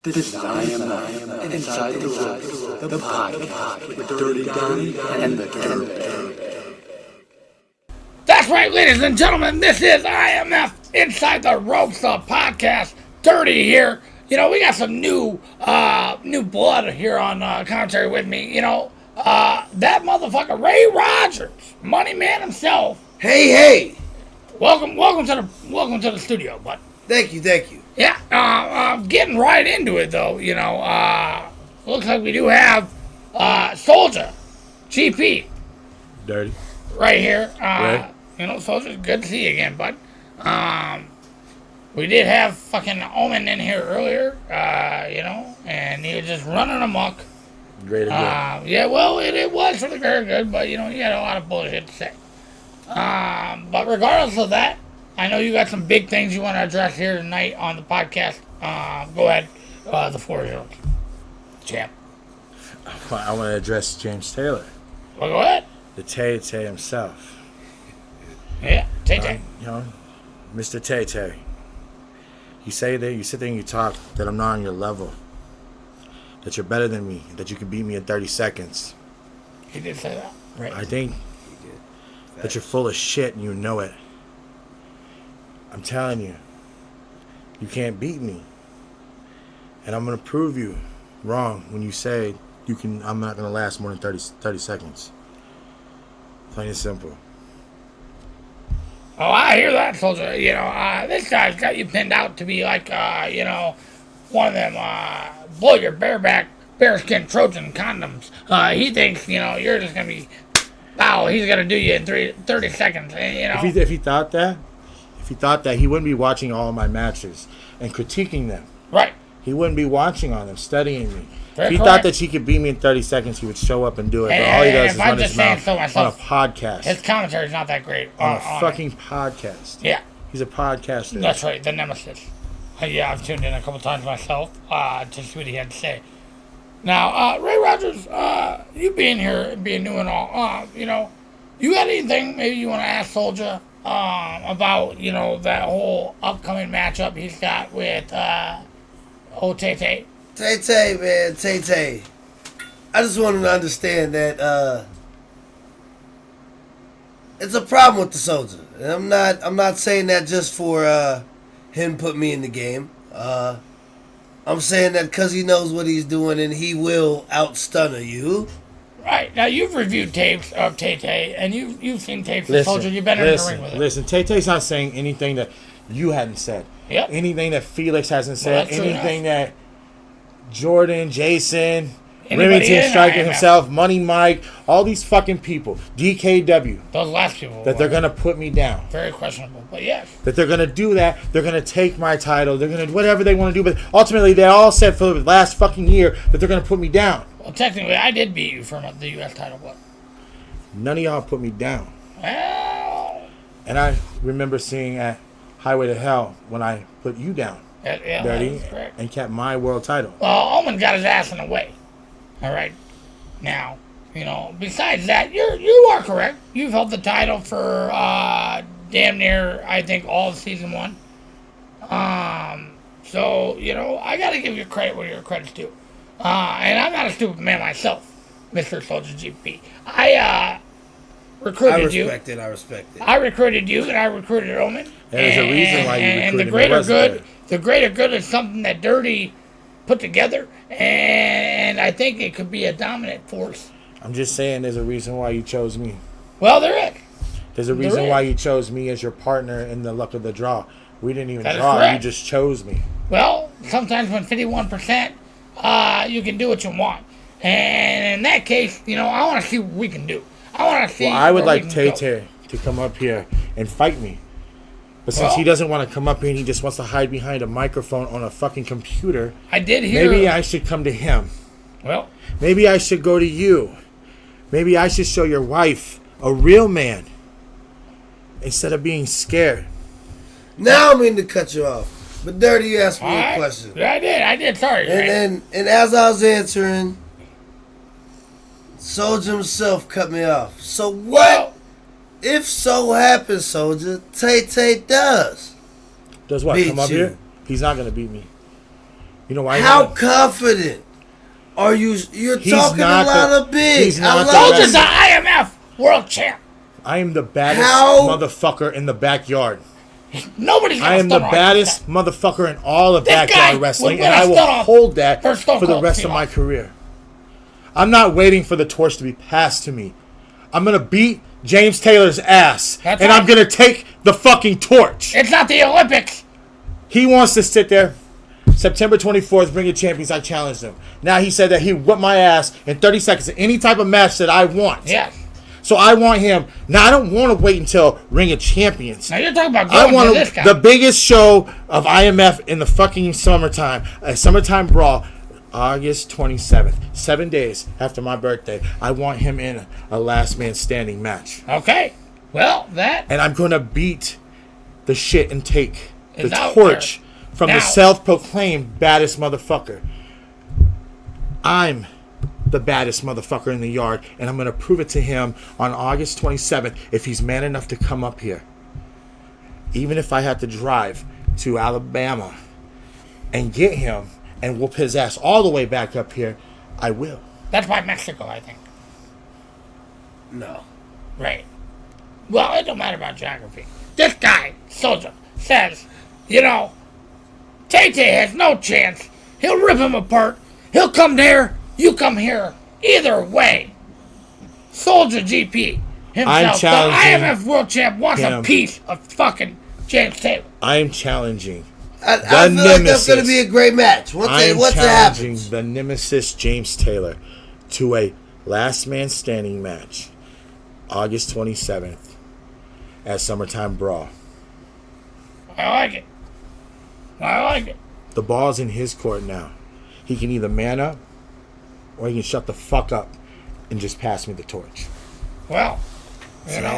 This is IMF Inside the Ropes, the podcast with Dirty Donnie and the Dirt. That's right, ladies and gentlemen, this is IMF Inside the Ropes, the podcast. Dirty here. You know, we got some new blood here on commentary with me. You know, that motherfucker Ray Rogers, Money Man himself. Hey! Welcome to the studio, bud. Thank you. Yeah, getting right into it though. You know, looks like we do have Soldier, GP, Dirty. right here. Right. You know, Soldier, good to see you again, bud. We did have fucking Onnn in here earlier, you know, and he was just running amok. Great again. Yeah, well, it was for the very good, but, you know, he had a lot of bullshit to say. But regardless of that, I know you got some big things you want to address here tonight on the podcast. Go ahead. The floor is yours. Champ. I want to address James Taylor. Well, go ahead. The Tay himself. Yeah, Tay. You know, Mr. Tay. You say that, you sit there and you talk that I'm not on your level. That you're better than me. That you can beat me in 30 seconds. He did say that, right? I think that you're full of shit and you know it. I'm telling you, you can't beat me. And I'm going to prove you wrong when you say I'm not going to last more than 30 seconds. Plain and simple. Oh, I hear that, Soldier. You know, this guy's got you pinned out to be like, you know, one of them, blow your bearskin Trojan condoms. He thinks, you know, you're just going to be, wow, he's going to do you in 30 seconds, you know. If he thought that, he wouldn't be watching all my matches and critiquing them. Right. He wouldn't be watching on them, studying me. Very If he correct. thought that he could beat me in 30 seconds, he would show up and do it. But all he does is run his mouth on a podcast. His commentary's not that great. On a fucking podcast. Yeah. He's a podcaster. That's right, the nemesis. Yeah, I've tuned in a couple times myself to see what he had to say. Now, Ray Rogers, you being here, being new and all, you know, you got anything maybe you want to ask Soldier about, you know, that whole upcoming matchup he's got with Tay? Tay, man, Tay. I just want him to understand that it's a problem with the Soldier. And I'm not saying that just for him put me in the game. I'm saying that because he knows what he's doing and he will outstunner you. Right. Now, you've reviewed tapes of Tay, and you've seen tapes of Soldier. You've been in the ring with him. Listen, Tay-Tay's not saying anything that you hadn't said. Yep. Anything that Felix hasn't said. Well, anything that Jordan, Jason, Anybody Remington in Striker IMF. himself, Money Mike, all these fucking people, DKW, Those last people. that they're going to put me down. Very questionable, but yes. That they're going to do that. They're going to take my title. They're going to whatever they want to do. But ultimately, they all said for the last fucking year that they're going to put me down. Well, technically, I did beat you for the U.S. title, but... None of y'all put me down. Well... And I remember seeing at Highway to Hell when I put you down, Yeah, Dirty, that's correct. and kept my world title. Well, Onnn got his ass in the way. All right. Now, you know, besides that, you are correct. You've held the title for damn near, I think, all of season 1. So, you know, I got to give you credit where your credit's due. And I'm not a stupid man myself, Mr. Soldier GP. I recruited you. I respect it. I recruited you, and I recruited Onnn. There's a reason why you and recruited me. the greater good is something that Dirty put together, and I think it could be a dominant force. I'm just saying there's a reason why you chose me. Well, there is. There's a reason why you chose me as your partner in the luck of the draw. We didn't even That is draw. correct. You just chose me. Well, sometimes when 51%, you can do what you want. And in that case, you know, I want to see what we can do. I want to see. Well, I would where we like can go. Tay to come up here and fight me. But since he doesn't want to come up here and he just wants to hide behind a microphone on a fucking computer, I did hear. maybe I should come to him. Well, Maybe I should go to you. Maybe I should show your wife a real man instead of being scared. Now I mean to cut you off. But Dirty, you asked me all a right. question. Yeah, I did. Sorry. Right? And as I was answering, Soldier himself cut me off. So what Well, if so happens, Soldier, Tay does? Does what? Beat Come up you. here? He's not going to beat me. You know why? How confident are you? You're He's talking a not lot the- of big. he's I not the love Soldier's it. the IMF world champ. I am the baddest How- motherfucker in the backyard. Nobody's gonna I am the stun on baddest motherfucker in all of This guy backyard wrestling, would and win a I will stun-off hold that for Stone for the Cold rest Steve of my Austin. career. I'm not waiting for the torch to be passed to me. I'm gonna beat James Taylor's ass, That's and right. I'm gonna take the fucking torch. It's not the Olympics. He wants to sit there. September 24th, Ring of Champions, I challenged him. Now he said that he whipped my ass in 30 seconds in any type of match that I want. Yes. So I want him. Now I don't want to wait until Ring of Champions. Now you're talking about I going want to this guy. the biggest show of IMF in the fucking summertime. A summertime brawl, August 27th. 7 days after my birthday. I want him in a last man standing match. Okay. Well, that And I'm going to beat the shit and take It's the out torch from Now- the self-proclaimed baddest motherfucker. I'm the baddest motherfucker in the yard, and I'm going to prove it to him on August 27th if he's man enough to come up here. Even if I have to drive to Alabama and get him and whoop his ass all the way back up here, I will. that's by Mexico, I think. No. Right. Well, it don't matter about geography. This guy, Soldier, says, you know, Tay-Tay has no chance. He'll rip him apart. He'll come there. You come here. Either way. Soldier GP himself, the challenging IMF world champ, wants a him. piece of fucking James Taylor. I am challenging. I feel like that's nemesis. going to be a great match. Once I am it challenging happens. the nemesis James Taylor to a last man standing match, August 27th at Summertime Brawl. I like it. I like it. The ball's in his court now. He can either man up or he can shut the fuck up and just pass me the torch. Well, you know.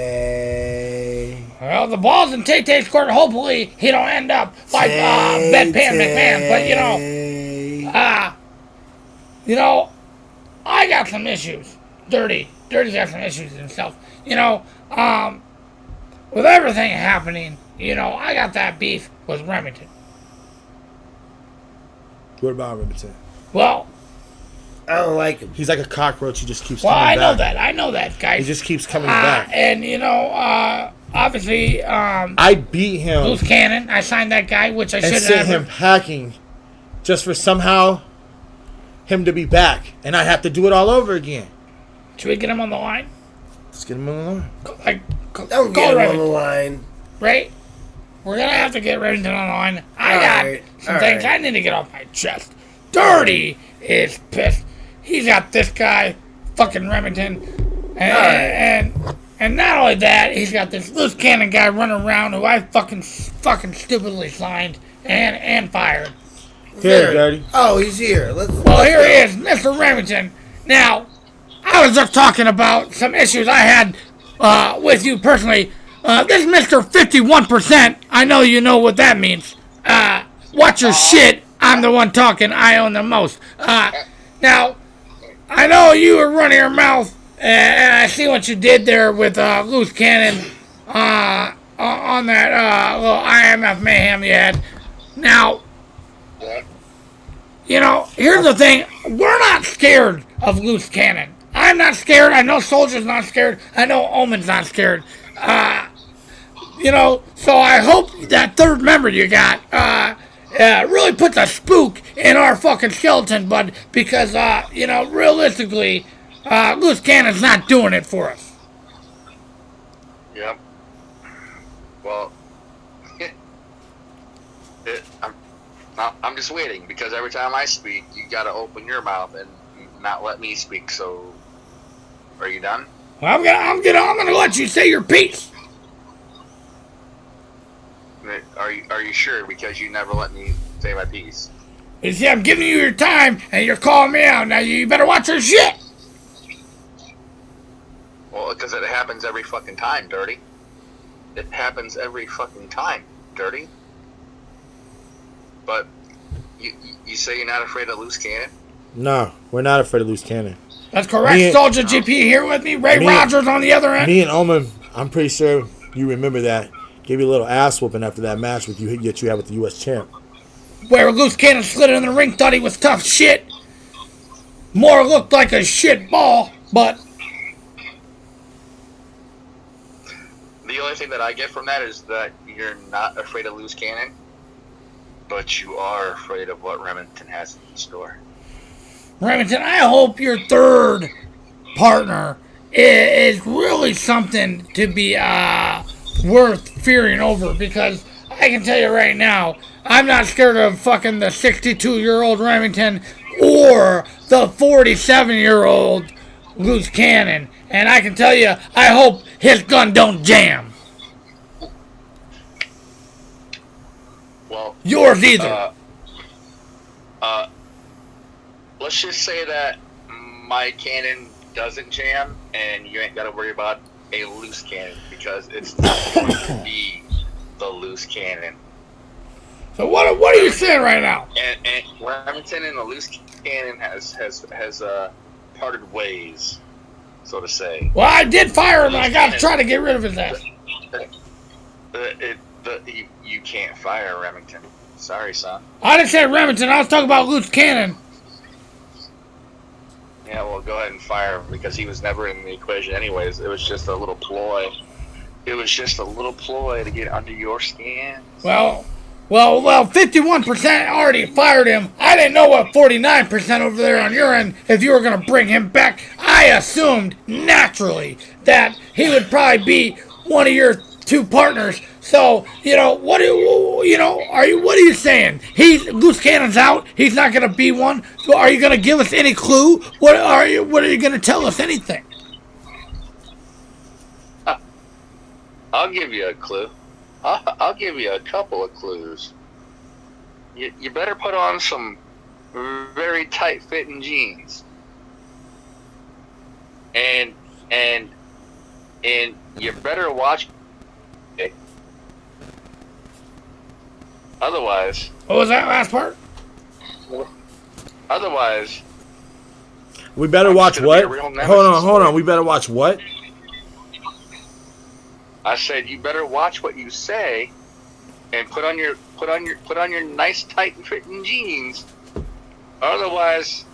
Tay-Tay. Well, the ball's in Tay-Tay's court. Hopefully, he don't end up like Bedpan McMahon. But you know, I got some issues. Dirty's got some issues himself. You know, with everything happening, you know, I got that beef with Remington. What about Remington? Well, I don't like him. He's like a cockroach. He just keeps well, coming I know back. that. I know that, guys. He just keeps coming back. And you know, obviously, I beat him Loose Cannon. I signed that guy, which I and should sent have. him packing just for somehow him to be back. And I have to do it all over again. Should we get him on the line? Let's get him on the line. Don't get him on the line. Right? We're gonna have to get Remington on the line. I All got right, some all things right. I need to get off my chest. Dirty is pissed. He's got this guy, fucking Remington, and not only that, he's got this loose cannon guy running around who I fucking stupidly signed and fired. Here, Dirty. Oh, he's here. Let's Here go. he is, Mr. Remington. Now, I was just talking about some issues I had with you personally. This Mr. 51%, I know you know what that means. Watch your shit. I'm the one talking. I own the most. Now, I know you were running your mouth, and I see what you did there with Loose Cannon on that little IMF mayhem you had. Now, you know, here's the thing. We're not scared of Loose Cannon. I'm not scared. I know Soldier's not scared. I know Onn's not scared. You know, so I hope that third member you got really puts a spook in our fucking skeleton, bud, because, you know, realistically, Loose Cannon's not doing it for us. Yep. Well, I'm just waiting because every time I speak, you gotta open your mouth and not let me speak. So, are you done? Well, I'm gonna let you say your piece. Are you sure? Because you never let me say my piece. You see, I'm giving you your time, and you're calling me out. Now, you better watch your shit. Well, because it happens every fucking time, Dirty. It happens every fucking time, Dirty. But you say you're not afraid of Loose Cannon? No, we're not afraid of Loose Cannon. That's correct. Me- Soldier GP here with me. Ray Rogers on the other end. Me and Onnn, I'm pretty sure you remember that. Gave you a little ass whooping after that match with you that you had with the U.S. champ. where Loose Cannon slid in the ring, thought he was tough shit. More looked like a shit ball, but The only thing that I get from that is that you're not afraid of Loose Cannon, but you are afraid of what Remington has in store. Remington, I hope your third partner is really something to be worth fearing over, because I can tell you right now, I'm not scared of fucking the 62-year-old Remington or the 47-year-old Loose Cannon. And I can tell you, I hope his gun don't jam. Well, Yours either. Let's just say that my cannon doesn't jam, and you ain't got to worry about a loose cannon, because it's not going to be the loose cannon. So what are you saying right now? And Remington and the loose cannon has parted ways, so to say. Well, I did fire him, and I got to try to get rid of his ass. You can't fire Remington. Sorry, son. I didn't say Remington. I was talking about Loose Cannon. Yeah, well, go ahead and fire him, because he was never in the equation anyways. It was just a little ploy. It was just a little ploy to get under your skin. Well, 51% already fired him. I didn't know what 49% over there on your end, if you were going to bring him back. I assumed, naturally, that he would probably be one of your two partners. So, what are you saying? Loose Cannon's out. He's not going to be one. So are you going to give us any clue? What are you going to tell us anything? I'll give you a clue. I'll give you a couple of clues. You better put on some very tight-fitting jeans. And you better watch it. Otherwise... What was that last part? Otherwise... We better watch what? Hold on. We better watch what? I said you better watch what you say, and put on your nice tight fitting jeans. Otherwise,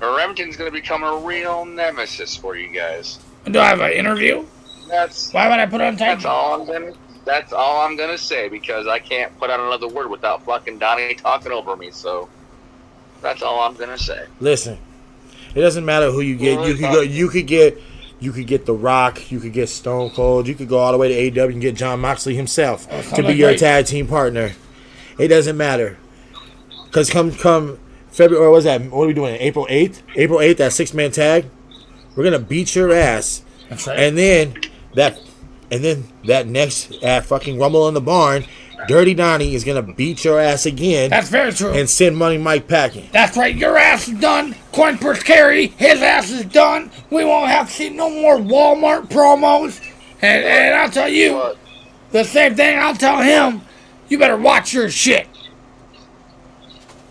Remington's gonna become a real nemesis for you guys. Do I have an interview? Why would I put on tight? That's all I'm gonna say, because I can't put out another word without fucking Donnie talking over me. So that's all I'm gonna say. Listen, it doesn't matter who you get. You could get The Rock. You could get Stone Cold. You could go all the way to AEW and get John Moxley himself to be your tag team partner. It doesn't matter, because come February, or what are we doing? April 8th. April 8th, that 6-man tag. We're gonna beat your ass. That's right. And then that next fucking Rumble in the Barn, Dirty Donnie is gonna beat your ass again. That's very true. And send Money Mike packing. That's right. Your ass is done. Coin Purse Carey, his ass is done. We won't have to see no more Walmart promos. And I'll tell you the same thing. I'll tell him. You better watch your shit.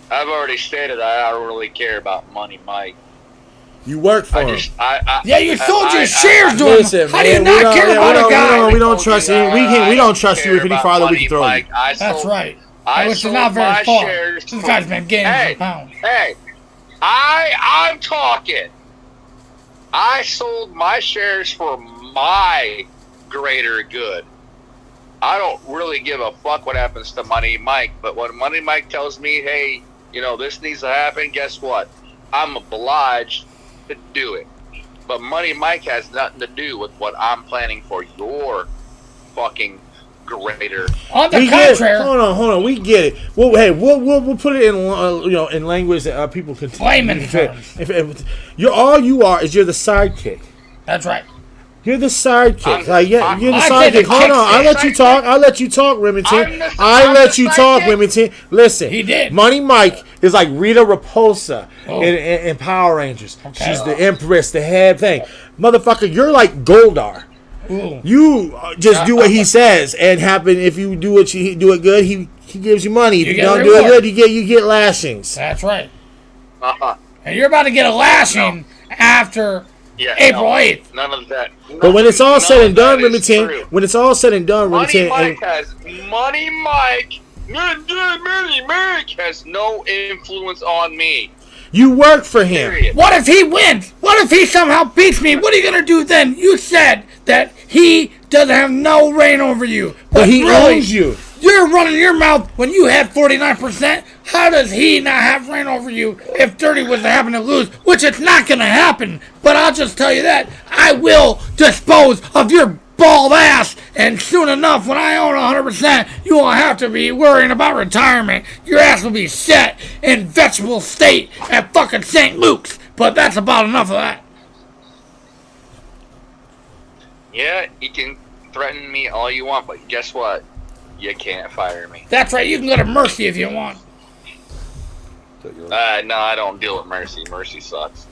I've already stated I don't really care about Money Mike. You work for him. You sold your shares to him. Listen, How do you not care about a guy? We don't trust you. We don't trust you. If any farther, we can throw you. That's right. Which is not very far. This guy's been gaining some pounds. Hey, I'm talking. I sold my shares for my greater good. I don't really give a fuck what happens to Money Mike, but when Money Mike tells me, hey, this needs to happen, guess what? I'm obliged to do it. But Money Mike has nothing to do with what I'm planning for your fucking greater. On the contrary, hold on. We get it. Well, hey, we'll put it in in language that people can. Layman terms. All you are is you're the sidekick. That's right. You're the sidekick. You're the sidekick. Hold on. I'll let you talk, Remington. I let you talk, Remington. Listen. He did. Money Mike is like Rita Repulsa in Power Rangers. Okay. She's the Empress, the head thing. Motherfucker, you're like Goldar. Ooh. You just do what he says, and if you do it good, he gives you money. If you don't do it good, you get lashings. That's right. And you're about to get a lashing after April 8th. None of that. But when it's all said and done, Remington, Money Mike Merrick has no influence on me. You work for him. Period. What if he wins? What if he somehow beats me? What are you gonna do then? You said that he doesn't have no reign over you. But he really, owns you. You're running your mouth when you had 49%. How does he not have reign over you if Dirty was to happen to lose? Which it's not gonna happen. But I'll just tell you that I will dispose of your bald ass, and soon enough, when I own 100%, you won't have to be worrying about retirement. Your ass will be set in vegetable state at fucking St. Luke's. But that's about enough of that. Yeah, you can threaten me all you want, but guess what? You can't fire me. That's right, you can go to Mercy if you want. No, I don't deal with Mercy. Mercy sucks.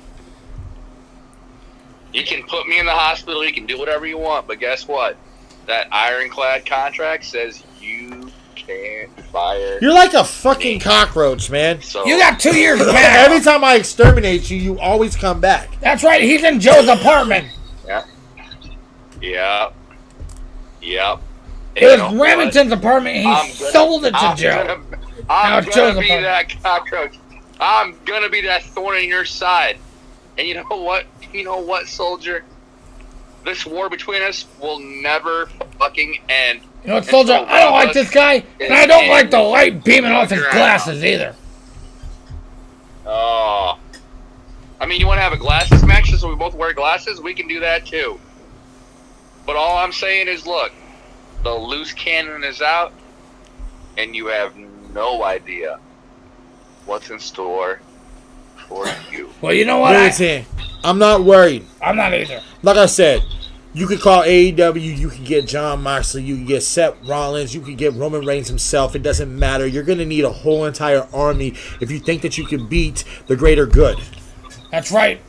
You can put me in the hospital, you can do whatever you want, but guess what? That ironclad contract says you can't fire. You're like a fucking cockroach, man. So You got 2 years back. Every time I exterminate you, you always come back. That's right, he's in Joe's apartment. Yep. It was Remington's apartment, and he sold it to Joe. I'm Joe's gonna be apartment. that cockroach. I'm gonna be that thorn in your side. And you know what? You know what, soldier? This war between us will never fucking end. You know what, Soldier? I don't like this guy, and I don't like the light beaming off his glasses either. Oh. I mean, you want to have a glasses match so we both wear glasses? We can do that too. But all I'm saying is, look, the loose cannon is out, and you have no idea what's in store for you. Well, you know what? Remington, I'm not worried. I'm not either. Like I said, you could call AEW, you could get John Moxley, you could get Seth Rollins, you could get Roman Reigns himself. It doesn't matter. You're going to need a whole entire army if you think that you can beat the greater good. That's right.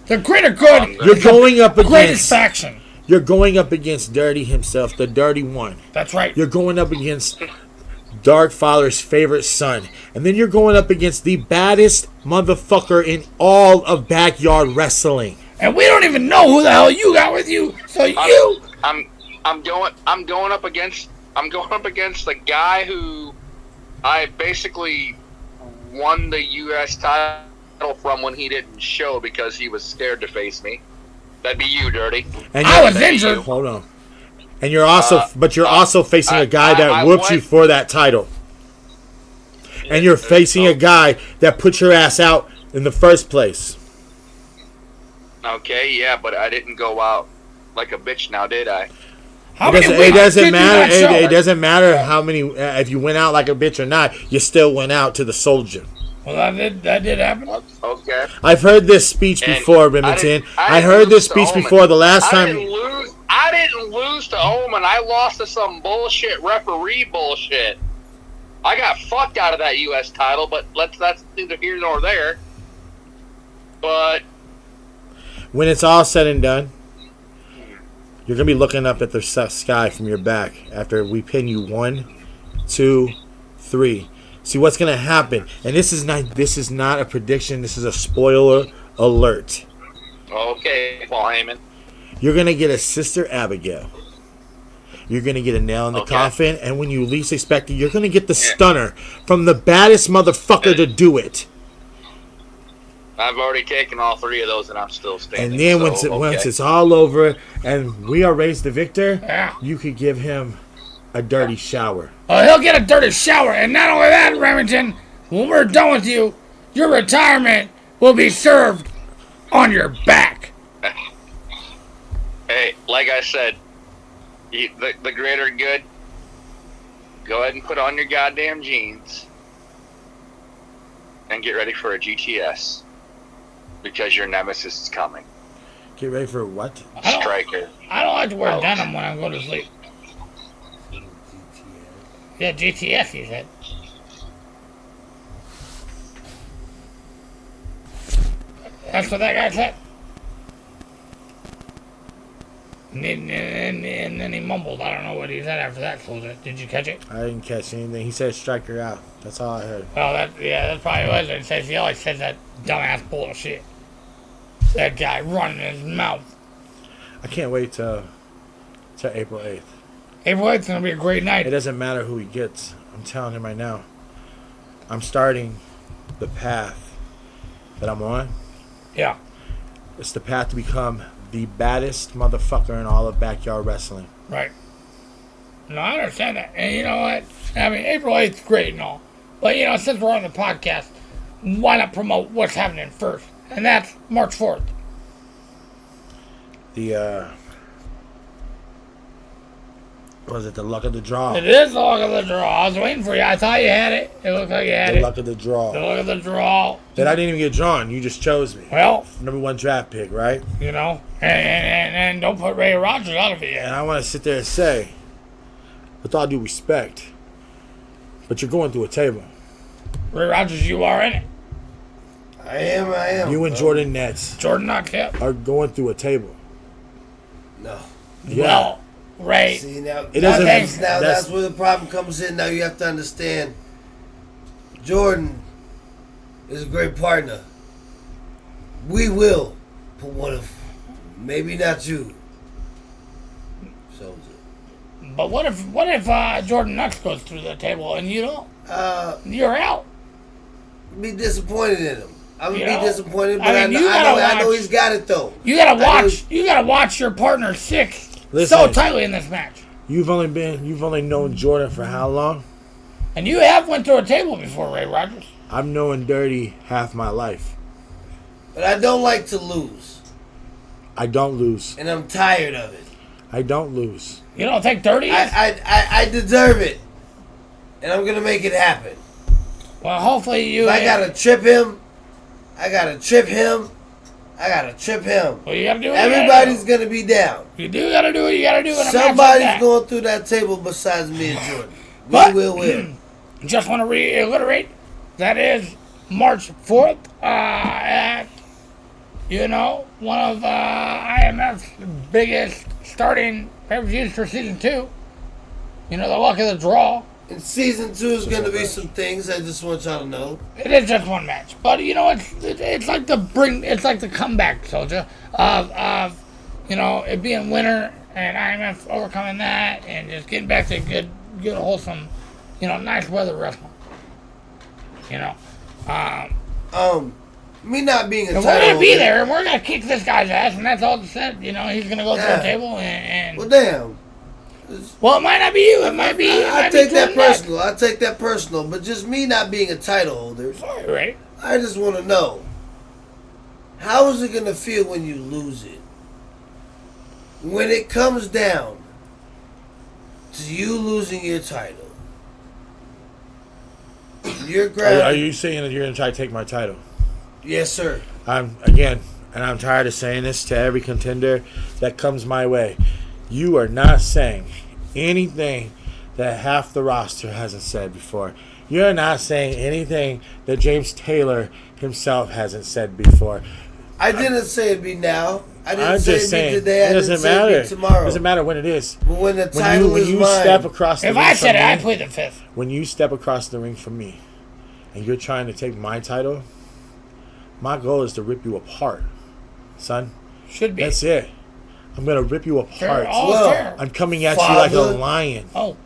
The greater good. You're going up Greatest against faction. You're going up against Dirty himself, the Dirty One. That's right. You're going up against Dark Father's favorite son. And then you're going up against the baddest motherfucker in all of backyard wrestling. And we don't even know who the hell you got with you. So I'm going up against the guy who I basically won the U.S. title from when he didn't show because he was scared to face me. That'd be you, Dirty. And I was injured. Hold on. And you're also, but you're also facing a guy that whooped you for that title. And you're facing a guy that put your ass out in the first place. Okay, yeah, but I didn't go out like a bitch now, did I? It doesn't matter. It doesn't matter how many. If you went out like a bitch or not, you still went out to the soldier. Well, that did happen. Okay. I've heard this speech before, Remington. I heard this speech before the last time. I didn't lose to Omen. I lost to some bullshit referee bullshit. I got fucked out of that U.S. title, but that's neither here nor there. But when it's all said and done, you're gonna be looking up at the sky from your back after we pin you 1, 2, 3. See what's gonna happen, and this is not a prediction. This is a spoiler alert. okay, Paul Heyman. You're gonna get a Sister Abigail. You're gonna get a nail in the coffin, and when you least expect it, you're gonna get the stunner from the baddest motherfucker to do it. I've already taken all 3 of those, and I'm still standing. And then once it's all over, and we are raised the victor, Yeah. you could give him a dirty shower. He'll get a dirty shower, and not only that, Remington, when we're done with you, your retirement will be served on your back. Hey, like I said, the greater good, go ahead and put on your goddamn jeans and get ready for a GTS because your nemesis is coming. Get ready for what? Striker. I don't like to wear denim when I go to sleep. Yeah, GTS, he said. That's what that guy said. And then he mumbled. I don't know what he said after that, Soldier. Did you catch it? I didn't catch anything. He said strike her out. That's all I heard. Well, that probably was it. It says he always says that dumbass bullshit. That guy running his mouth. I can't wait till April 8th. April 8th is going to be a great It night. doesn't matter who he gets. I'm telling him right now. I'm starting the path that I'm on. Yeah. It's the path to become the baddest motherfucker in all of backyard wrestling. Right. No, I understand that. And you know what? I mean, April 8th is great and all. But, you know, since we're on the podcast, why not promote what's happening first? And that's March 4th. Was it the luck of the draw? It is the luck of the draw. I was waiting for you. I thought you had it. It looked like you had The it. luck of the draw. The luck of the draw. That I didn't even get drawn. You just chose me. Well, Number 1 draft pick, right? you know, and don't put Ray Rogers out of it And yet. I want to sit there and say, with all due respect, but you're going through a table. Ray Rogers, you are in it. I am. You and bro. Jordan Nets Jordan knocked it. are going through a table. No. Yeah. Well, Ray. See, now, It doesn't- that's where the problem comes in. Now you have to understand, Jordan is a great partner. We will put one of, maybe not you. So, But what if Jordan Knox goes through the table and you don't? You're out. be disappointed in him. I'm You gonna know, be disappointed, but I mean, you gotta I know watch- he's got it though. You gotta I know watch. You gotta watch your partner six Listen. so tightly in this match. You've only known Jordan for how long? And you have went through a table before, Ray Rogers. I've known Dirty half my life. But I don't like to lose, I don't lose. and I'm tired of it. I don't lose. You don't think dirty is? I deserve it, and I'm gonna make it happen. Well, hopefully you. If I gotta trip him, I gotta trip him. I gotta trip him. Well, you gotta do it. Everybody's gonna be down. You do gotta do what you gotta do in a match like Somebody's that. going through that table besides me and Jordan. We But- will win. Just want to reiterate, that is March 4th at, you know, one of IMF's biggest starting pay-per-views for season 2. You know, the luck of the draw. In season 2 is gonna be some things. I just want y'all to know. It is just one match, but you know, it's like the comeback, soldier, of you know, it being winter and IMF overcoming that and just getting back to good wholesome, you know, nice weather wrestling. You know, Me not being a and we're title gonna be holder- there and we're gonna kick this guy's ass, and that's all it said. You know, he's gonna go through Yeah. the table and Well, damn. well, it might not be you. It might be. I take that personal. I take that personal. But just me not being a title holder, Sorry, Ray. I just want to know, how is it gonna feel when you lose it? When it comes down to you losing your title, you're Are grounded. you saying that you're going to try to take my title? Yes, sir. I'm tired of saying this to every contender that comes my way. You are not saying anything that half the roster hasn't said before. You're not saying anything that James Taylor himself hasn't said before. I didn't say it'd be now. I didn't I'm say just it'd be saying, today. I it didn't doesn't say it'd matter. be tomorrow. It doesn't matter when it is. But when the title When is you mine, step across the If ring I said from it, me, I'd plead the fifth. when you step across the ring from me, and you're trying to take my title, my goal is to rip you apart, son. Should be. That's it. I'm gonna rip you Fair. apart. All Well, fair. I'm coming at you like a Father. lion. Oh,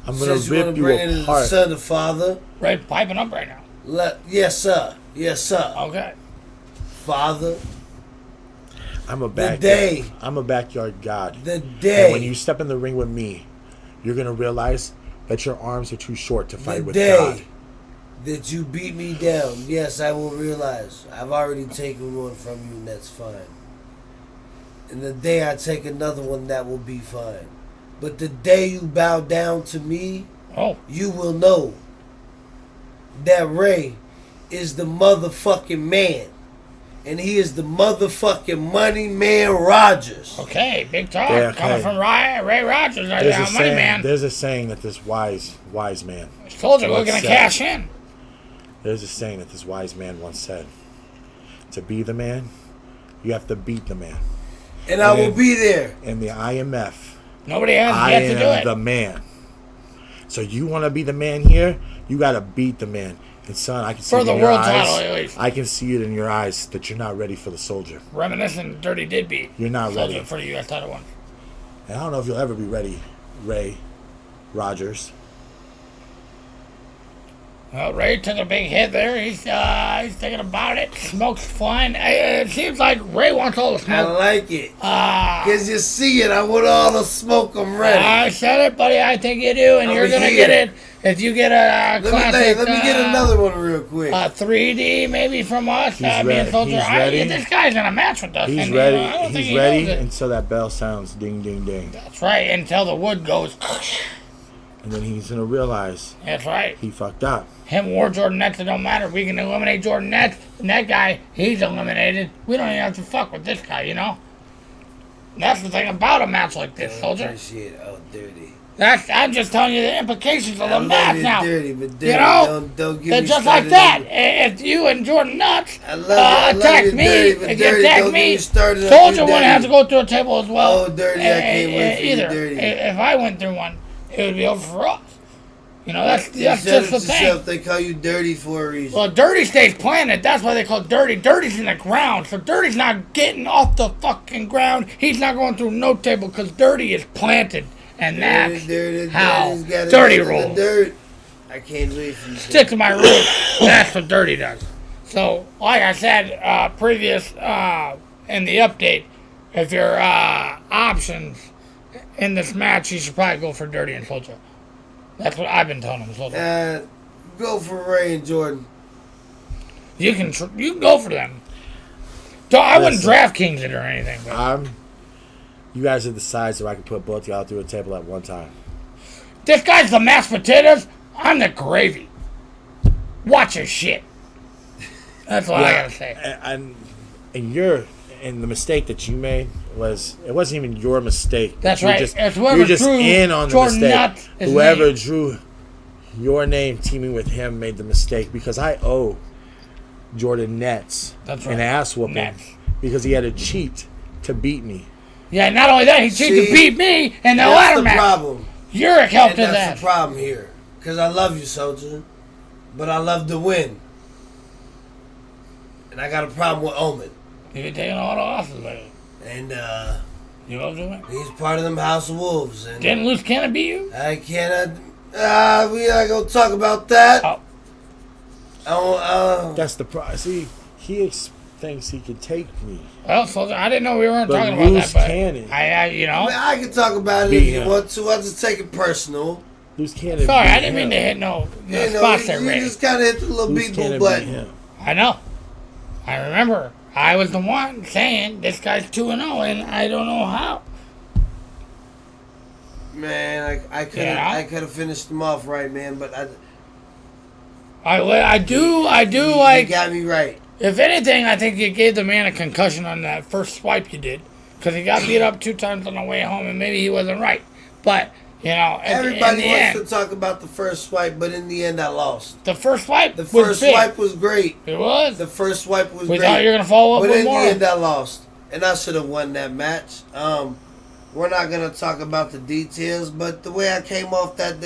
I'm gonna since you want rip to you bring it as the apart. son and father, Ray piping up right now. yes, sir. Yes, sir. Okay. Father, I'm a day. I'm a backyard god. the And day, when you step in the ring with me, you're gonna realize that your arms are too short to the fight with day God. that you beat me down, yes, I will realize I've already taken one from you, and that's fine. And the day I take another one, that will be fine. But the day you bow down to me, Oh, you will know that Ray is the motherfucking man. And he is the motherfucking money man Rogers. okay. Big talk Yeah, okay. coming from Ray Rogers right There's now. a Money saying. man. There's a saying that this wise man. Told you we're once gonna said- cash in. There's a saying that this wise man once said. To be the man, you have to beat the man. And I will be there. In the IMF, Nobody has I yet to do am it. the man. So you want to be the man here? You got to beat the man. And son, I can see For it the in your world eyes. title, at least. I can see it in your eyes that you're not ready for the soldier. Reminiscent, Dirty did beat. You're not Soldier ready. for the U.S. title one. And I don't know if you'll ever be ready Ray Rogers. Well, Ray took a big hit there. He's thinking about it. Smoke's flying. It seems like Ray wants all the I smoke. like it. Cause you see it. I want all the smoke. I'm ready. I said it, buddy. I think you do, and you're gonna here. get it if you get a classic. Let me get another one real quick. 3D maybe from us. Me and Soldier. He's ready. This guy's in a match with us. He's and, ready. I don't think He's he ready knows it. until that bell sounds ding, ding, ding. That's right. Until the wood goes. And then he's going to realize That's right. he fucked up. Him or Jordan Nets, it don't matter. We can eliminate Jordan Nets, and that guy, he's eliminated. We don't even have to fuck with this guy, you know? That's the thing about a match like this, Soldier. Appreciate it. Oh, dirty. I'm just telling you the implications of the I love match it now. dirty, but dirty. You know? Don't get It's me just like started that. on- If you and Jordan Nuts I love attack it me, dirty, but if you dirty, attack don't get me, me started on Soldier you wouldn't have to dirty. go through a table as well. Oh, dirty, I can't wait for you, either. dirty. If I went through one, it would be over for us. You know, that's You just said the it yourself. thing. They call you dirty for a reason. Well, Dirty stays planted. That's why they call it Dirty. Dirty's in the ground. So Dirty's not getting off the fucking ground. He's not going through no table because Dirty is planted. And that's how Dirty rolls. Dirt. I can't wait for you. Stick to my roots. That's what Dirty does. So, like I said previous in the update, if your options in this match, you should probably go for Dirty and Soldier. That's what I've been telling him, Soldier. Go for Ray and Jordan. You can go for them. So I wouldn't DraftKings it or anything. But You guys are the size so I can put both y'all through a table at one time. this guy's the mashed potatoes. I'm the gravy. Watch your shit. That's all I gotta say. And the mistake that you made it wasn't even your mistake. That's You're right. Just, It's whoever you're just drew in on the Jordan Nuts mistake. his Whoever name. drew your name teaming with him made the mistake because I owe Jordan Nets That's right. an ass whooping Nets. because he had to cheat to beat me. Yeah, not only that, he cheated to beat me in the That's ladder the match. problem. You're helped And his that's ass. the problem here. Because I love you, Soldier. But I love to win. And I got a problem with Onnn. You're taking all the losses, baby. And You love to win. he's part of them House of Wolves. And Didn't Loose Cannon beat you? I cannot... we not going to talk about that. Oh. I don't, That's the problem. See, he thinks he could take me. Well, Soldier, I didn't know we weren't But talking about Loose that, but Cannon. I can talk about it Beat if you him. want to. I just take it personal. Loose Cannon. Sorry, beat I didn't mean to him. hit no You know, spots there, you Ray. just kind of hit the little Loose beep Cannon boop beat button. him. I know. I remember. I was the one saying this guy's 2-0, and I don't know how. Man, I could Yeah. I could have finished them off right, man. But I do you like. got me right. If anything, I think you gave the man a concussion on that first swipe you did, because he got beat up 2 times on the way home, and maybe he wasn't right. But you know, Everybody in the wants end, to talk about the first swipe, but in the end, I lost. the first swipe. The was first big. swipe was great. It was. The first swipe was We great. thought you were gonna follow up But with in more. the end, I lost, and I should have won that match. We're not gonna talk about the details, but the way I came off that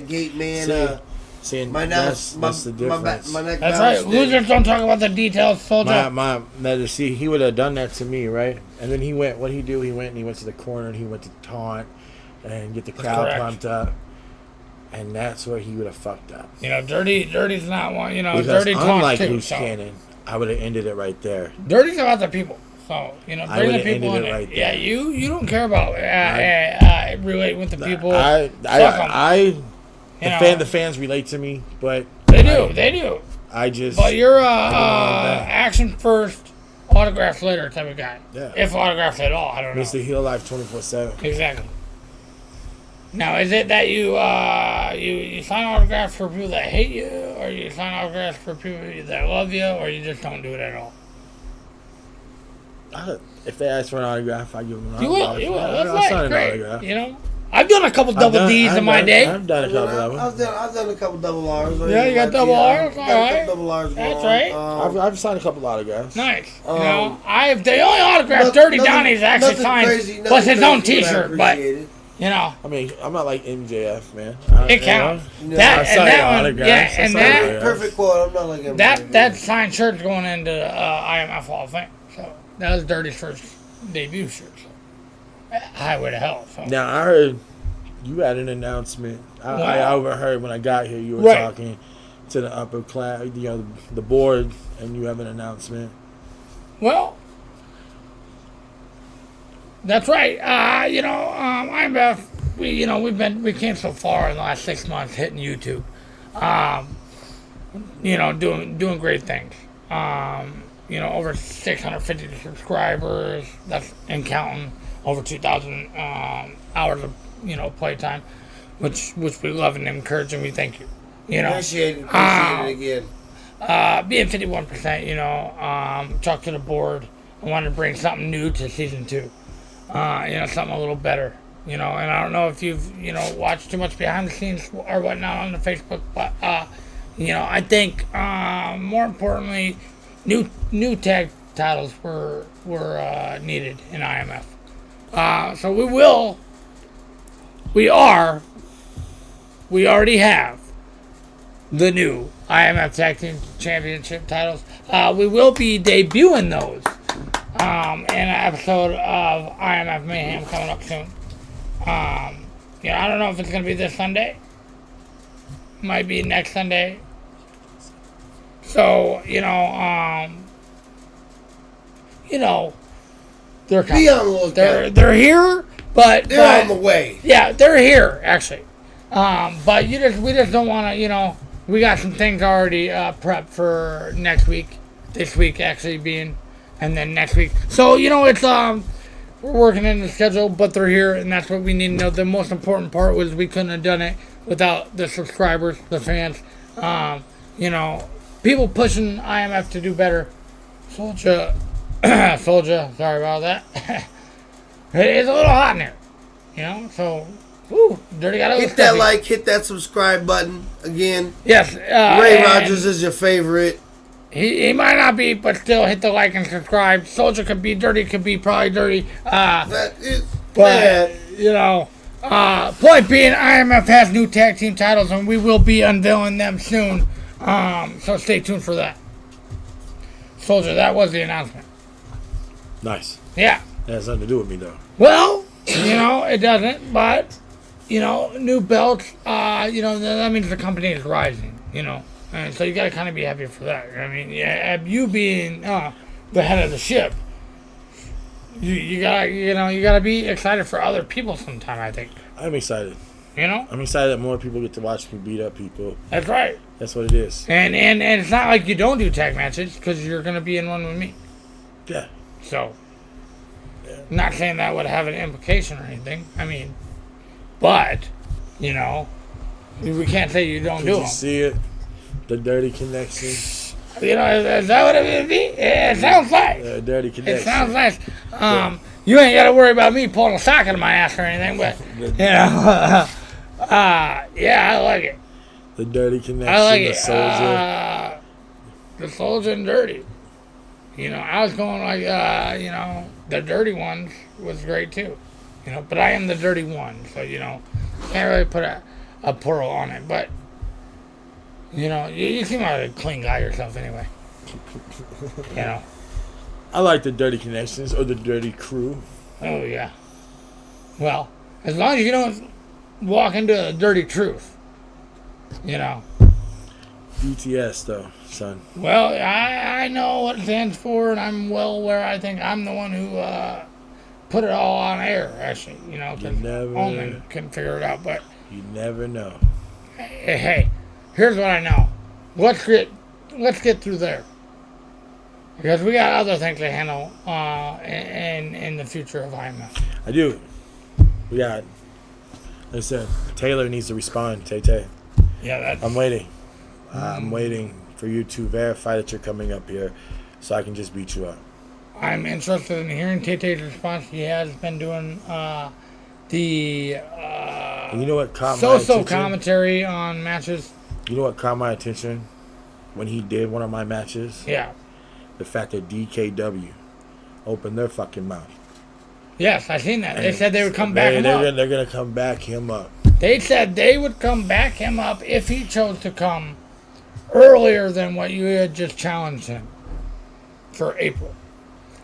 gate, man. See, My that's neck the difference. my neck. That's bounced right. in. Losers don't talk about the details, Soldier. See, he would have done that to me, right? And then he went. What he do? He went to the corner and he went to taunt and get the crowd correct. pumped up, and that's where he would have fucked up. You know, Dirty's not one. You know, Because Dirty unlike talks too. Loose So. Cannon, I would have ended it right there. Dirty's about the people. So, you know, I bring the would've people in ended it it. right Yeah, there. you don't care about relating with the people. The fans relate to me, but They do. I just. But you're a I don't know that. action first, autographs later type of guy. Yeah. If autographs at all, I don't know. Mr. Heel Life 24/7. Exactly. Now, is it that you sign autographs for people that hate you, or you sign autographs for people that love you, or you just don't do it at all? If they ask for an autograph, I give them an You autograph. will. I'll That's sign right. an Great. autograph. You know, I've done a couple double D's in my day. I've done a couple of them. I've done a couple double R's. Yeah, you got double R's? All right. Double R's. That's right. I've signed a couple autographs. Nice. You know, the only autograph Dirty Donnie's actually signed was his own T-shirt, but you know, I mean, I'm not like MJF, man. it counts. Yeah. That I and signed that one, autographs. yeah, I and signed that autographs. Perfect quote. I'm not like him. that signed shirt's going into IMF Hall of Fame. So that was Dirty's first debut shirt. So Highway to Hell. So Now I heard You had an announcement. I Wow. overheard when I got here. You were Right. talking to the upper class, the board, and you have an announcement. Well, that's right. IMF. We came so far in the last 6 months hitting YouTube. Doing great things. Over 650 subscribers. That's and counting. Over 2,000 hours of playtime, which we love and encourage, and we thank you. Appreciate it again. Being 51%. Talk to the board. I wanted to bring something new to season 2. Something a little better. And I don't know if you've watched too much behind the scenes or whatnot on the Facebook, but I think more importantly, new tag titles were needed in IMF. So we already have the new IMF Tag Team Championship titles. We will be debuting those in an episode of IMF Mayhem coming up soon. I don't know if it's going to be this Sunday. Might be next Sunday. So, they're coming. Be on the lookout. They're here, but They're on the way. Yeah, they're here actually. But we just don't want to. We got some things already prepped for next week. This week actually being, and then next week. So it's we're working in the schedule, but they're here, and that's what we need to know. The most important part was we couldn't have done it without the subscribers, the fans. People pushing IMF to do better. Soldier, sorry about that. It's a little hot in here, so, Dirty got a little Hit that stuffy. like, hit that subscribe button again. Yes. Ray and Rogers is your favorite. He might not be, but still hit the like and subscribe. Soldier could be dirty, could be probably dirty. That is But, bad. point being, IMF has new tag team titles, and we will be unveiling them soon. So stay tuned for that. Soldier, that was the announcement. Nice. Yeah. That has nothing to do with me, though. Well, it doesn't, but, new belts, that means the company is rising, and so you got to kind of be happy for that. I mean, you being the head of the ship, you gotta be excited for other people sometime, I think. I'm excited. I'm I'm excited that more people get to watch me beat up people. That's right. That's what it is. And it's not like you don't do tag matches, because you're going to be in one with me. Yeah. So, not saying that would have an implication or anything. I mean, but, we can't say you don't Did do you them. see it? The Dirty Connection. Is that what it would be? It sounds like. Dirty Connection. It sounds nice. You ain't got to worry about me pulling a sock out of my ass or anything, but, yeah, I like it. The Dirty Connection. I like the it. Soldier. The Soldier and Dirty. I was going like, the Dirty ones was great too. But I am the Dirty one, so, can't really put a plural on it. But, you seem like a clean guy yourself anyway. I like the Dirty Connections or the Dirty Crew. Oh, yeah. Well, as long as you don't walk into the dirty truth, BTS, though, son. Well, I know what it stands for, and I'm well aware. I think I'm the one who put it all on air, actually. Because Onnn couldn't figure it out. But You never know. hey, here's what I know. Let's get through there, because we got other things to handle in the future of IMF. I do. We got. Listen, Taylor needs to respond. Tay. Yeah, I'm waiting. I'm waiting for you to verify that you're coming up here, so I can just beat you up. I'm interested in hearing Tay-Tay's response. He has been doing the And you know what caught my so-so attention? commentary on matches. You know what caught my attention when he did one of my matches? Yeah. The fact that DKW opened their fucking mouth. Yes, I seen that. They said they would come back him up. They're gonna come back him up. They said they would come back him up if he chose to come earlier than what you had just challenged him for April.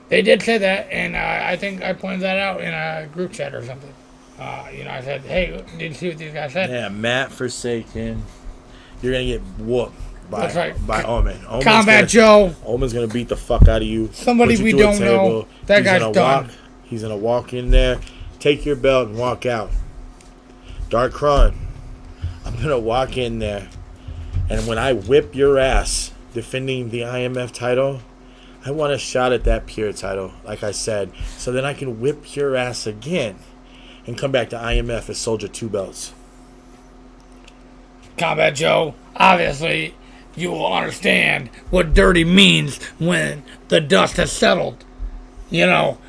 They did say that, and I think I pointed that out in a group chat or something. I said, hey, did you see what these guys said? Yeah, Matt Forsaken. You're gonna get whooped That's right. by Onnn. Onn's Combat Joe. Onn's gonna beat the fuck out of you. Somebody put you we through a don't know. table. That He's guy's gonna done. He's gonna walk in there, take your belt, and walk out. Dark Kron, I'm gonna walk in there, and when I whip your ass defending the IMF title, I want a shot at that pure title, like I said, so then I can whip your ass again and come back to IMF as Soldier 2 belts. Combat Joe, obviously, you will understand what dirty means when the dust has settled. Not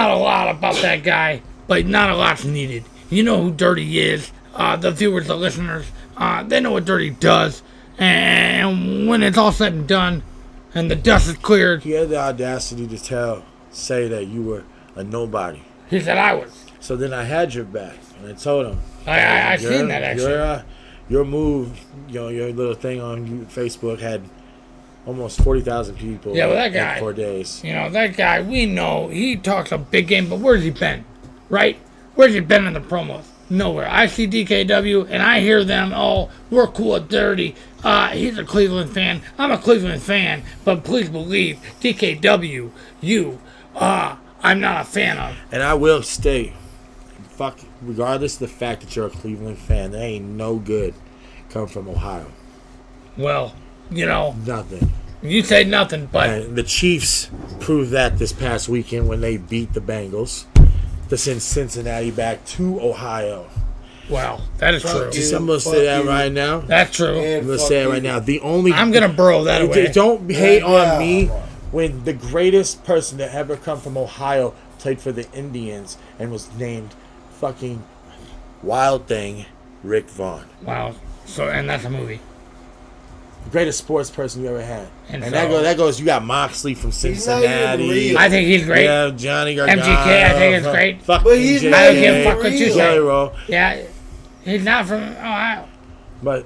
a lot about that guy, but not a lot's needed. You know who Dirty is. The viewers, the listeners, they know what Dirty does. And when it's all said and done, and the dust is cleared, He had the audacity to say that you were a nobody. he said I was. So then I had your back, and I told him. I seen that, actually. Your move, your little thing on Facebook had almost 40,000 people. Yeah, well, that guy. in 4 days. That guy, we know, he talks a big game, but where's he been? Right? Where's he been in the promos? Nowhere. I see DKW, and I hear them, oh, we're cool at Dirty. He's a Cleveland fan. I'm a Cleveland fan, but please believe, DKW, I'm not a fan of. And I will state, regardless of the fact that you're a Cleveland fan, there ain't no good come from Ohio. Well, Nothing. you say nothing, but And the Chiefs proved that this past weekend when they beat the Bengals to send Cincinnati back to Ohio. wow, that is true. I'm going to say that right now. That's true. I'm going to say it right now. I'm going to burrow that away. Don't hate Yeah. on me when the greatest person to ever come from Ohio played for the Indians and was named fucking Wild Thing Rick Vaughn. Wow. So, and that's a movie. The greatest sports person you ever had. And And so- that goes, you got Moxley from He's not even Cincinnati. real. I think he's great. Yeah, Johnny Gargano. MGK, I think it's great. Fuck But he's MGK. not I don't give a even fuck what you real. say. Jelly Roll. Yeah, he's not from Ohio. But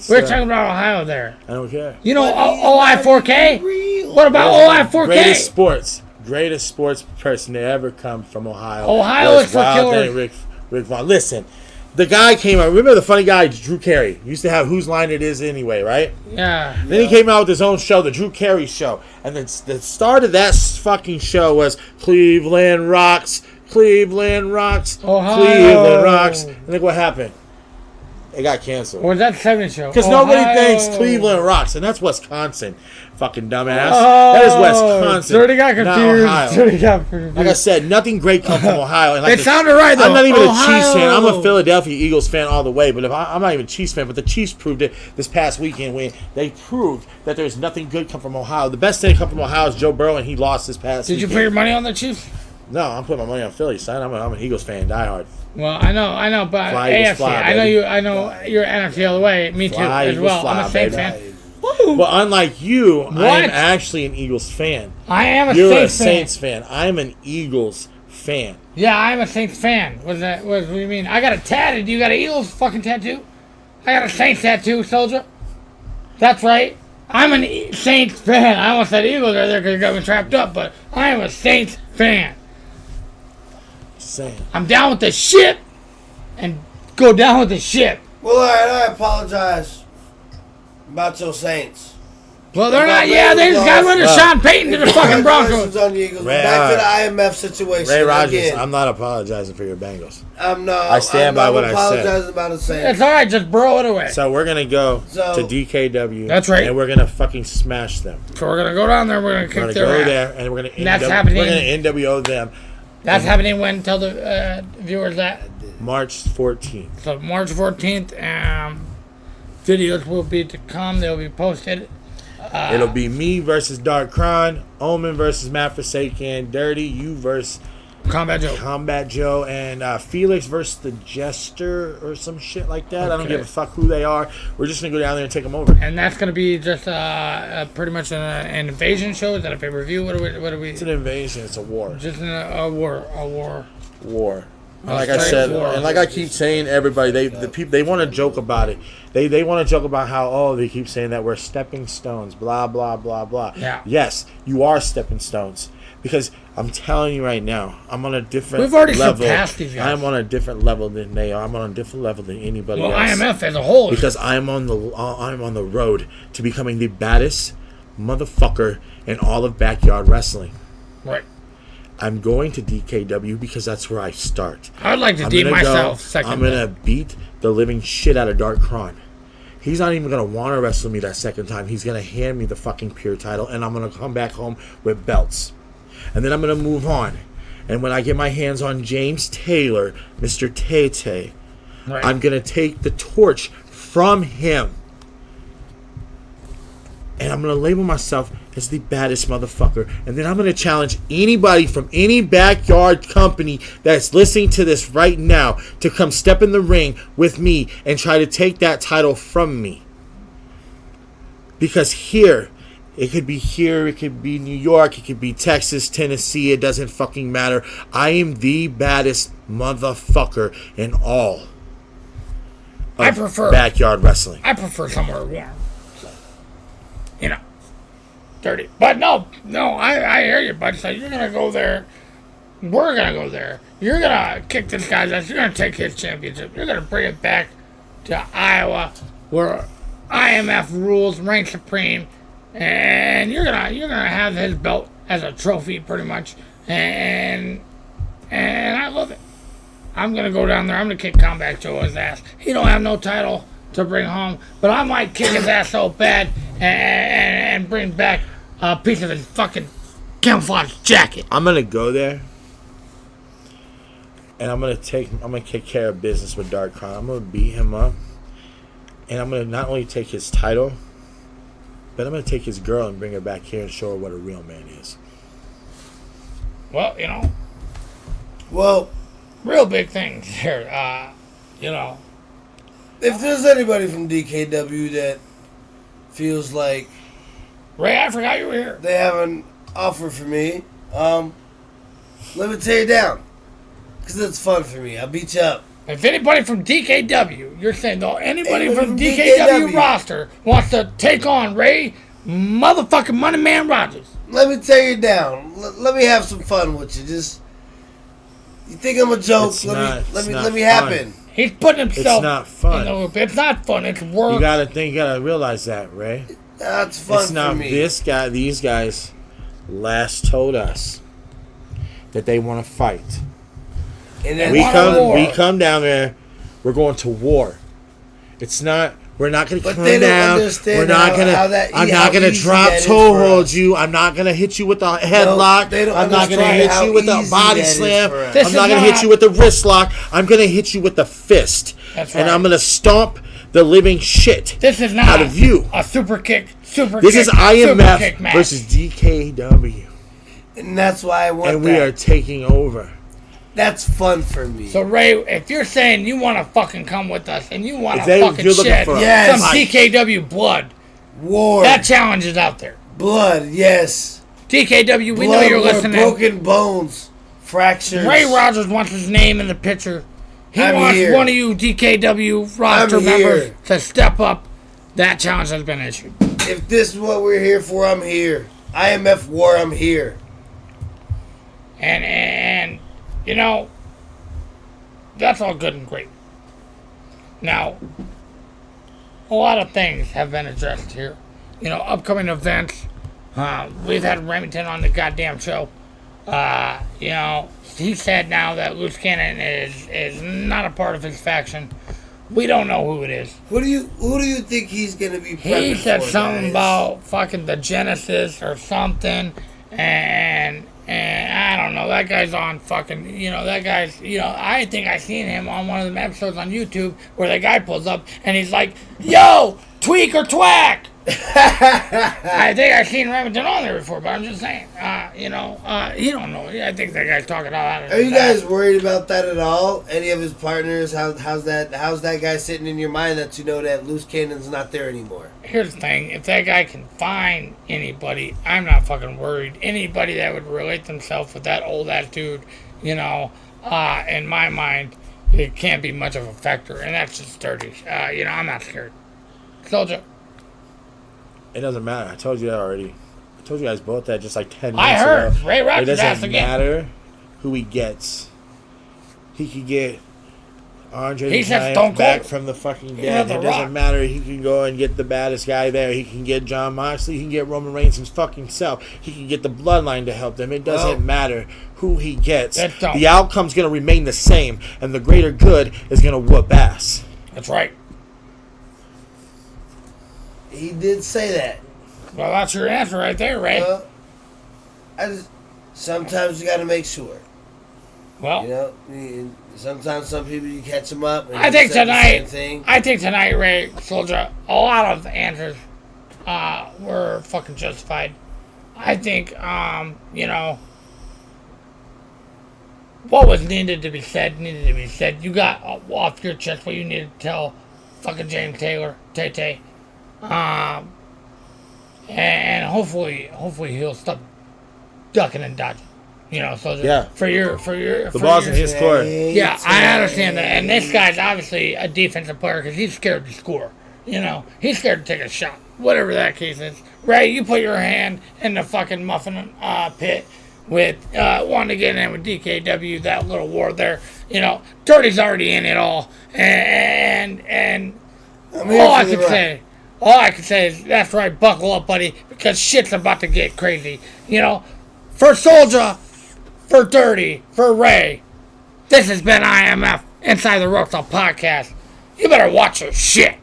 We're talking about Ohio there. I don't care. You know But he's OI4K? real. What about OI4K? Greatest sports person to ever come from Ohio. Ohio was is for Wild killers. Thing Rick Vaughn. Listen, the guy came out. Remember the funny guy, Drew Carey? He used to have Whose Line It Is Anyway, right? Yeah. Then he came out with his own show, the Drew Carey Show. And the start of that fucking show was Cleveland Rocks, Cleveland Rocks, Ohio. Cleveland Rocks. And look what happened. It got canceled. Or was that the 70 show? Because nobody Ohio. thinks Cleveland rocks, and that's Wisconsin. Fucking dumbass. Oh, That is Wisconsin. Dirty got not confused. Ohio. Dirty got confused. Like I said, nothing great comes from Ohio. And like It sounded right, though. I'm not even a Ohio. Chiefs fan. I'm a Philadelphia Eagles fan all the way. But I'm not even a Chiefs fan. But the Chiefs proved it this past weekend when they proved that there's nothing good come from Ohio. The best thing to come from Ohio is Joe Burrow, and he lost this past Did you weekend. put your money on the Chiefs? No, I'm putting my money on Philly, son. I'm an Eagles fan, diehard. Well, I know, but Fly, Eagles, AFC. fly, I know baby. you're NFC all the way. Me too, Fly, as Eagles, well. fly, I'm a Saints baby. fan. Woo! But unlike you, I What? am actually an Eagles fan. I am a You're a Saints Saints fan. I'm an Eagles fan. Yeah, I'm a Saints fan. What do you mean? I got a tattoo. You got an Eagles fucking tattoo? I got a Saints tattoo, soldier. That's right. I'm a Saints fan. I almost said Eagles right there because you got me trapped up, but I am a Saints fan. Just saying. I'm down with the ship and go down with the ship. Well, alright, I apologize about your Saints. Well, they're not. Yeah, they just got rid of Sean Payton to the fucking Congratulations Broncos. on the Eagles. Ray, Back to the IMF situation. Ray Rogers, again. I'm not apologizing for your Bengals. I stand by what I said. apologizing about the Saints. It's all right. Just burrow it away. So we're going to go So- to DKW. That's right. And we're going to fucking smash them. So we're gonna go down there. We're gonna We're going kick to their go ass. there and we're going to That's happening. We're going to NWO them That's happening when? Tell the viewers that. March 14th. So March 14th, videos will be to come. They'll be posted. It'll be me versus Dark Kron, Onnn versus Matt Forsaken, Dirty, you versus Combat Joe. Combat Joe, and Felix versus the Jester or some shit like that. I don't Okay. give a fuck who they are. We're just going to go down there and take them over. And that's gonna be just pretty much an invasion show. Is that a pay-per-view? What are we? It's an invasion. It's a war. Just a war. War. And like I said, and like I keep saying, everybody, the people, they want to joke about it. They want to joke about how, they keep saying that we're stepping stones, blah, blah, blah, blah. Yeah. Yes, you are stepping stones. Because I'm telling you right now, I'm on a different We've already level. surpassed these guys. I'm on a different level than they are. I'm on a different level than anybody else. IMF as a whole. Because I'm on the road to becoming the baddest motherfucker in all of backyard wrestling. Right. I'm going to DKW because that's where I start. I'd like to deem myself second. I'm gonna beat the living shit out of Dark Kron. He's not even gonna want to wrestle me that second time. He's gonna hand me the fucking pure title, and I'm gonna come back home with belts. And then I'm gonna move on. And when I get my hands on James Taylor, Mr. Tay-Tay, Right. I'm gonna take the torch from him. And I'm going to label myself as the baddest motherfucker. And then I'm going to challenge anybody from any backyard company that's listening to this right now to come step in the ring with me and try to take that title from me. Because here, it could be New York, it could be Texas, Tennessee, it doesn't fucking matter. I am the baddest motherfucker in all of backyard wrestling. I prefer somewhere warm. You know, dirty. But no, I hear you, bud. So you're going to go there. We're going to go there. You're going to kick this guy's ass. You're going to take his championship. You're going to bring it back to Iowa where IMF rules, reign supreme. And you're going to have his belt as a trophy pretty much. And I love it. I'm going to go down there. I'm going to kick Combat Joe's ass. He don't have no title to bring home, but I might kick his ass so bad and bring back a piece of his fucking camouflage jacket. I'm gonna go there, and I'm gonna take care of business with Dark Kron. I'm gonna beat him up, and I'm gonna not only take his title, but I'm gonna take his girl and bring her back here and show her what a real man is. Well, you know, real big things here. You know. If there's anybody from DKW that feels like Ray, I forgot you were here. They have an offer for me, let me tear you down. Because it's fun for me. I'll beat you up. If anybody from DKW, you're saying though, anybody from DKW roster wants to take on Ray motherfucking Money Man Rogers. Let me tear you down. Let me have some fun with you. Just, you think I'm a joke? Let me happen. He's putting himself. It's not fun. In the loop. It's not fun. It's work. You gotta realize that, Ray. That's fun it's not for me. These guys last told us that they want to fight. And then we come down there, we're going to war. It's not. We're not going to come down. We're not going to. I'm not going to drop toe hold you. I'm not going to hit you with a headlock. I'm not going to hit you with a body slam. I'm not going to hit you with a wrist lock. I'm going to hit you with a fist. That's right. And I'm going to stomp the living shit out of you. A super kick. This is IMF versus DKW. And that's why I want And we are taking over. That's fun for me. So, Ray, if you're saying you want to fucking come with us and you want to fucking shed some DKW blood, war, that challenge is out there. Blood, yes. DKW, we know you're listening. Broken bones, fractures. Ray Rogers wants his name in the picture. He wants one of you DKW roster members to step up. That challenge has been issued. If this is what we're here for, I'm here. IMF war, I'm here. And you know, that's all good and great. Now, a lot of things have been addressed here. You know, upcoming events. We've had Remington on the goddamn show. You know, he said now that Loose Cannon is not a part of his faction. We don't know who it is. Who do you think he's gonna be? He said something about fucking the Genesis or something, and I don't know. That guy's on fucking, you know, that guy's, you know, I think I seen him on one of them episodes on YouTube where the guy pulls up and he's like, yo, tweak or twack. I think I've seen Remington on there before, but I'm just saying, you know, you don't know. I think that guy's talking all out of Are you guys worried about that at all? Any of his partners? How's that guy sitting in your mind that you know that Loose Cannon's not there anymore? Here's the thing. If that guy can find anybody, I'm not fucking worried. Anybody that would relate themselves with that old ass dude, you know, in my mind, it can't be much of a factor, and that's just dirty. I'm not scared. Soldier. It doesn't matter. I told you that already. I told you guys both that just like 10 I minutes heard. ago. Ray It Rogers asked doesn't again. matter who he gets. He could get Andre He the said Giant Stone back Cold. from the fucking Yeah, dead. The It doesn't Rock. matter. He can go and get the baddest guy there. He can get John Moxley. He can get Roman Reigns his fucking self. He can get the Bloodline to help them. It doesn't Well, matter who he gets. That don't. The outcome's going to remain the same, and the greater good is going to whoop ass. That's right. He did say that. Well, that's your answer right there, Ray. Well, sometimes you got to make sure. Well, You know, sometimes some people you catch them up. And I you think say the same tonight, thing. Ray Soldier, a lot of answers were fucking justified. I think, what was needed to be said. You got off your chest what you needed to tell fucking James Taylor, Tay. And hopefully he'll stop ducking and dodging. Soldier. Yeah. For your The ball's in his court. Yeah, I understand that. And this guy's obviously a defensive player because he's scared to score. He's scared to take a shot. Whatever that case is. Ray, you put your hand in the fucking muffin pit with wanting to get in with DKW, that little war there. Dirty's already in it all. And I'm here all for I the can ride. say, all I can say is, that's right, buckle up, buddy, because shit's about to get crazy. For Soldier, for Dirty, for Ray, this has been IMF, Inside the Ropes on Podcast. You better watch your shit.